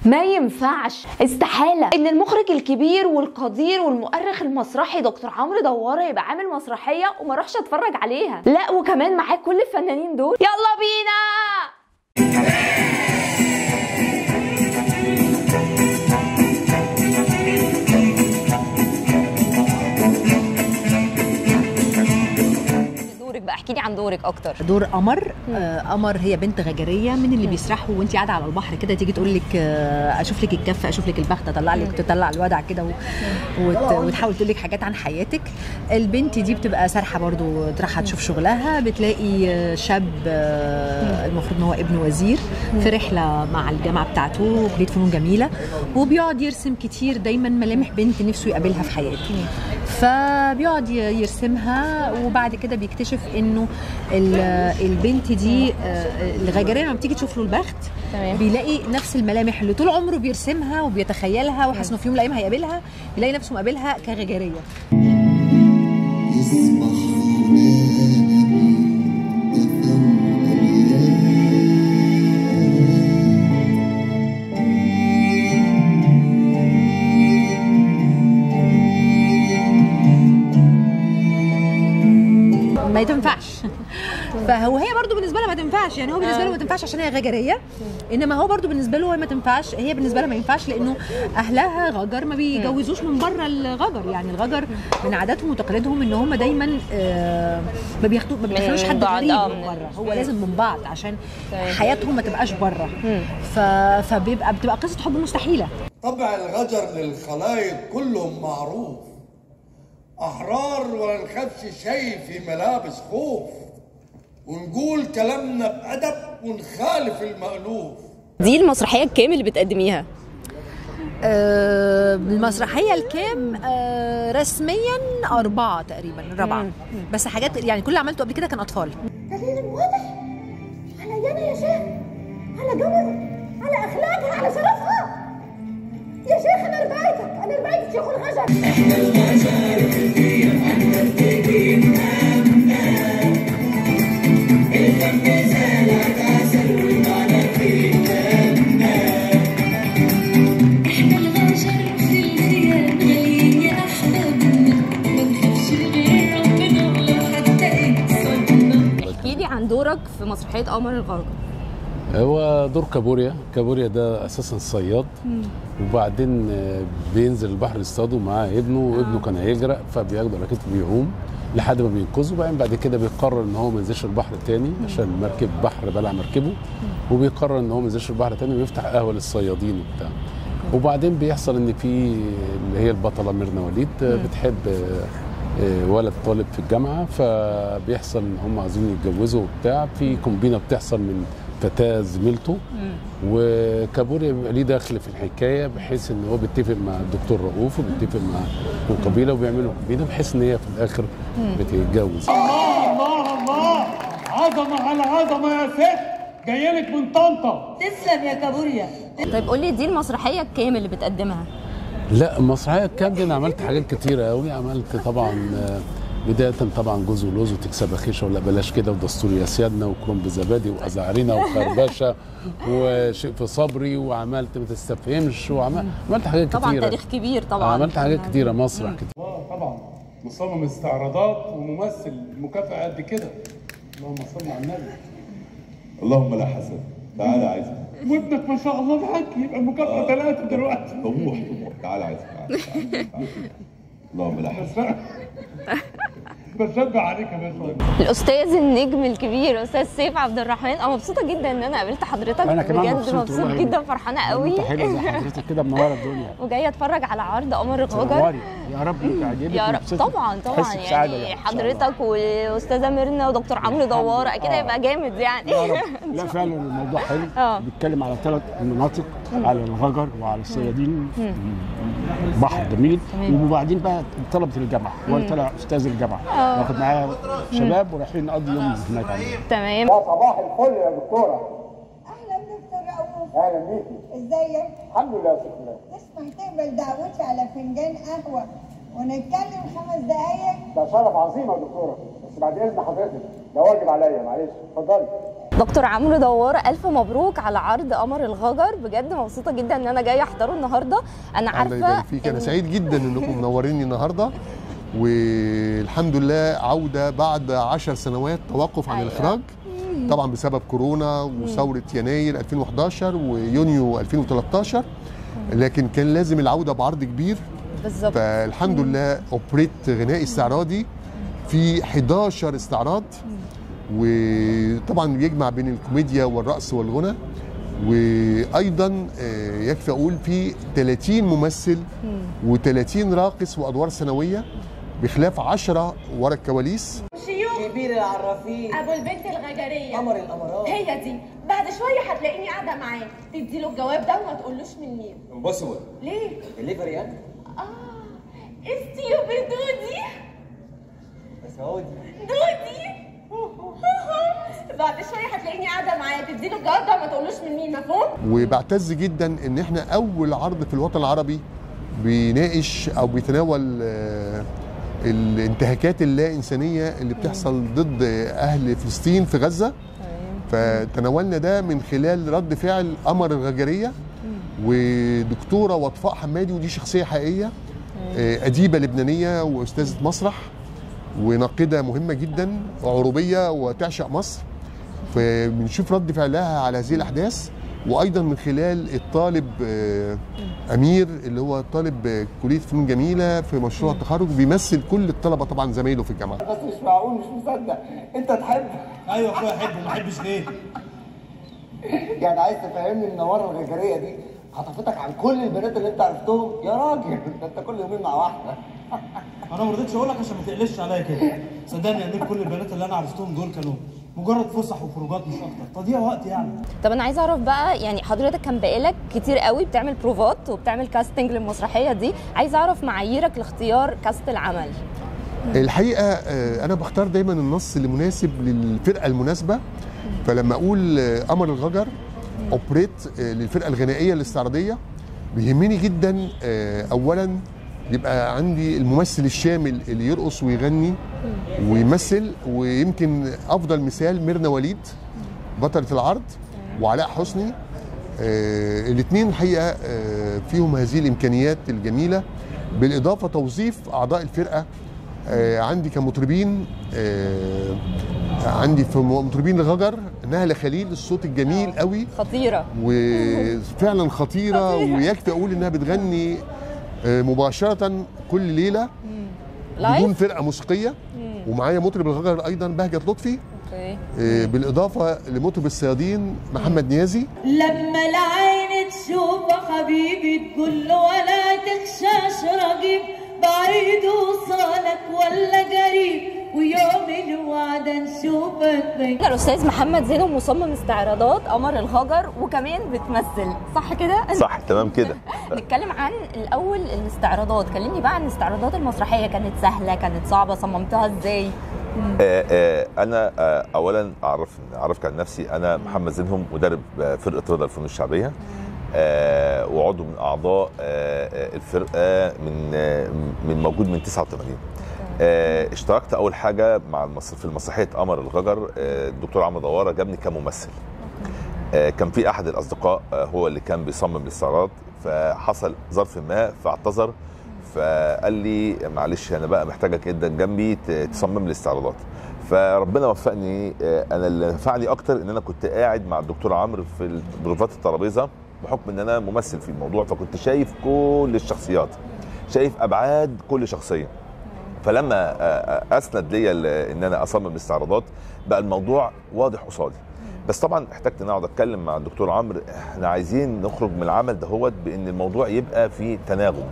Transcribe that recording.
ما ينفعش، استحالة ان المخرج الكبير والقدير والمؤرخ المسرحي دكتور عمرو دوارة يبقى عامل مسرحية وما اروحش اتفرج عليها. لا وكمان معاه كل الفنانين دول. يلا بينا. بقى احكي لي عن دورك اكتر. دور قمر. قمر هي بنت غجريه من اللي بيسرحوا وانت قاعده على البحر كده، تيجي تقول لك اشوف لك الكف، اشوف لك البخت، اطلع لك تطلع الودع كده وتحاول تقول لك حاجات عن حياتك. البنت دي بتبقى سارحه برضو، رايحه تشوف شغلها، بتلاقي شاب المفروض ان هو ابن وزير في رحله مع الجامعه بتاعته كليه فنون جميله، وبيقعد يرسم كتير دايما ملامح بنت نفسه يقابلها في حياته. فبيقعد يرسمها وبعد كده بيكتشف انه البنت دي الغجريه لما بتيجي تشوف له البخت بيلاقي نفس الملامح اللي طول عمره بيرسمها وبيتخيلها وحاسس انه في يوم من الايام هيقابلها، بيلاقي نفسه مقابلها كغجريه. ما تنفعش. فهي برضو بالنسبه لها ما تنفعش، يعني هو بالنسبه له ما تنفعش عشان هي غجريه، انما هو برضو بالنسبه له ما تنفعش، هي بالنسبه لها ما ينفعش لانه اهلها غجر ما بيجوزوش من بره الغجر. يعني الغجر من عاداتهم وتقاليدهم ان هم دايما ما بيدخلوش حد غريب من بره، هو لازم من بعض عشان حياتهم ما تبقاش بره. بتبقى قصه حب مستحيله. طبع الغجر للخلايق كلهم معروف، أحرار ولا نخافش شيء في ملابس خوف، ونقول كلامنا بأدب ونخالف المألوف. دي المسرحية الكام اللي بتقدميها؟ المسرحية الكام رسميا 4 تقريبا، الرابعة. بس حاجات يعني كل اللي عملته قبل كده كان أطفال. دليل واضح على يانا يا شيخ، على جمر، على أخلاقها، على شرفها. يا شيخ أنا ربايتك، أنا ربايتك شيخ الغجر. إحنا الغجر كتير عنا التقيم أمنا، الفم زالت عسل والمعنى في دمنا. إحنا الغجر في الخيام غاليين يا أحبابنا، ما نخافش غير ربنا ولو حتى اتصدنا. احكي لي عن دورك في مسرحية قمر الغجر. هو دور كابوريا ده اساسا صياد، وبعدين بينزل البحر يصطادوا معاه ابنه، وابنه كان هيغرق فبياخدوا راكته بيعوم لحد ما بينقذه. وبعدين بعد كده بيقرر ان هو ما ينزلش البحر تاني عشان مركب بحر بلع مركبه، وبيقرر ان هو ما ينزلش البحر تاني ويفتح قهوه للصيادين وبتاع. وبعدين بيحصل ان في اللي هي البطله ميرنا وليد بتحب ولد طالب في الجامعه، فبيحصل ان هم عايزين يتجوزوا وبتاع، في كومبينه بتحصل من فتاة زميلته، وكابوريا بيبقى ليه دخل في الحكايه بحيث ان هو بيتفق مع الدكتور رؤوف وبيتفق مع القبيله وبيعملوا كومبينه بحيث ان هي في الاخر بتتجوز. الله عظمه على عظمه يا ست، جايلك من طنطا. تسلم يا كابوريا. طيب قولي دي المسرحية الكام اللي بتقدمها؟ لا المسرحيه الكام دي انا عملت حاجات كتيره قوي. عملت طبعا بداية طبعا جوز ولوز وتكسب خيشه ولا بلاش كده ودستور يا سيادنا وكرنب بزبادي وازعرينا وخربشه وشيء في صبري، وعملت ما تستفهمش، وعملت حاجات كتيره. طبعا تاريخ كبير طبعا. عملت حاجات كتيره، مسرح كتير. طبعا مصمم استعراضات وممثل، مكافأة قد كده. اللهم صل على النبي. اللهم لا حسد. تعالى عايزك. وابنك ما شاء الله معاك، يبقى المكافأة 3 دلوقتي. طموح. تعالى عايزك. تعالى. اللهم لا حسد. بشجع عليك يا باشا. الاستاذ النجم الكبير استاذ سيف عبد الرحمن، انا مبسوطه جدا ان انا قابلت حضرتك. انا كمان بجد مبسوط جدا، فرحانه قوي. انت حلوه زي حضرتك كده، منوره الدنيا. وجايه اتفرج على عرض قمر الغجر. يا رب يعجبك. يا رب. طبعا يعني حضرتك واستاذه ميرنا ودكتور عمرو دوارة اكيد هيبقى جامد يعني. يا رب. لا فعلا الموضوع حلو. بيتكلم على 3 مناطق، على الغجر وعلى الصيادين، بحر جميل. وبعدين بقى طلبه الجامعه، وانا طالع استاذ الجامعه، واخد معايا شباب ورايحين نقضي يوم هناك. تمام. يا صباح الفل يا دكتوره. اهلا دكتور رؤوف. اهلا بيكي. ازيك؟ الحمد لله يا ست. تسمح تقبل دعوتي على فنجان قهوه ونتكلم 5 دقايق؟ ده شرف عظيم يا دكتوره، بس بعد اذن حضرتك ده واجب عليا، معلش اتفضلي. دكتور عمرو دوارة، الف مبروك على عرض قمر الغجر، بجد مبسوطه جدا ان انا جايه احضره النهارده. انا عارفه الله يبارك فيك، انا سعيد جدا انكم منوريني النهارده، والحمد لله عوده بعد 10 سنوات توقف عن الاخراج طبعا بسبب كورونا وثوره يناير 2011 ويونيو 2013، لكن كان لازم العوده بعرض كبير بالظبط. فالحمد لله اوبريت غنائي استعراضي في 11 استعراض، وطبعا بيجمع بين الكوميديا والرقص والغنى، وايضا يكفي اقول في 30 ممثل و30 راقص وادوار سنويه بخلاف 10 ورا الكواليس. كبير العرافين ابو البنت الغجريه قمر الامارات، هي دي. بعد شويه هتلاقيني قاعده معاه، تدي له الجواب ده وما تقولوش من مين. امبوسيبل. ليه؟ الليفر يعني؟ استيو بدودي سعودي دودي. بعد شويه هتلاقيني قاعده معاه، تدي له الجواب ده وما تقولوش من مين، مفهوم؟ وبعتز جدا ان احنا اول عرض في الوطن العربي بيناقش او بيتناول الانتهاكات اللا انسانيه اللي بتحصل ضد اهل فلسطين في غزه، فتناولنا ده من خلال رد فعل قمر الغجريه ودكتوره وطفاء حمادي، ودي شخصيه حقيقيه اديبه لبنانيه واستاذه مسرح وناقده مهمه جدا وعروبيه وتعشق مصر، فبنشوف رد فعلها على هذه الاحداث، وايضا من خلال الطالب امير اللي هو طالب كليه فنون جميله في مشروع التخرج، بيمثل كل الطلبه طبعا زمايله في الجامعه. بس مش معقول، مش مصدق انت تحب. ايوه اخويا احبه، ما احبش ليه؟ يعني عايز تفهمني ان نوار الغجريه دي خطفتك عن كل البنات اللي انت عرفتهم؟ يا راجل ده انت كل يومين مع واحده. انا ما رضيتش اقول لك عشان ما تقلقش عليا كده، صدقني يا كل البنات اللي انا عرفتهم دول كانوا مجرد فسح وخروجات مش اكتر، تضييع وقت يعني. طب انا عايزه اعرف بقى، يعني حضرتك كان بقالك كتير قوي بتعمل بروفات وبتعمل كاستنج للمسرحيه دي، عايزه اعرف معاييرك لاختيار كاست العمل. الحقيقه انا بختار دايما النص اللي مناسب للفرقه المناسبه، فلما اقول قمر الغجر اوبريت للفرقه الغنائيه الاستعراضيه بيهمني جدا اولا يبقى عندي الممثل الشامل اللي يرقص ويغني ويمثل، ويمكن افضل مثال ميرنا وليد بطلة العرض وعلاء حسني، الاثنين الحقيقه فيهم هذه الامكانيات الجميله، بالاضافه توظيف اعضاء الفرقه عندي كمطربين، عندي في مطربين الغجر نهله خليل الصوت الجميل قوي خطيره وفعلا خطيره، ويكفي اقول انها بتغني مباشره كل ليله بدون فرقه موسيقيه، ومعايا مطرب الغجر ايضا بهجت لطفي، بالاضافه لمطرب الصيادين محمد نيازي. لما العين تشوف حبيبي تقول له ولا تخشاش رقيب، بعيد وصالك ولا قريب، ويوم الوعد نشوفك. الاستاذ محمد زينب مصمم استعراضات قمر الغجر وكمان بتمثل، صح كده؟ صح تمام كده. نتكلم عن الاول الاستعراضات، كلمني بقى عن الاستعراضات المسرحيه، كانت سهله كانت صعبه، صممتها ازاي؟ انا اولا اعرفك عن نفسي، انا محمد زينهم مدرب فرقه رضا الفنون الشعبيه، وعضو من اعضاء الفرقه من موجود من 89. اشتركت اول حاجه في المسرحيه قمر الغجر، الدكتور عمرو دوارة جابني كممثل. كان في احد الاصدقاء هو اللي كان بيصمم الاستعراض، فحصل ظرف ما فاعتذر، فقال لي معلش انا بقى محتاجك جدا جنبي تصمم الاستعراضات. فربنا وفقني، انا اللي نفعني اكتر ان انا كنت قاعد مع الدكتور عمرو في بروفات الترابيزه، بحكم ان انا ممثل في الموضوع، فكنت شايف كل الشخصيات، شايف ابعاد كل شخصيه. فلما اسند ليا ان انا اصمم الاستعراضات بقى الموضوع واضح قصادي. بس طبعا احتجت ان اقعد اتكلم مع الدكتور عمرو، احنا عايزين نخرج من العمل دهوت بان الموضوع يبقى فيه تناغم.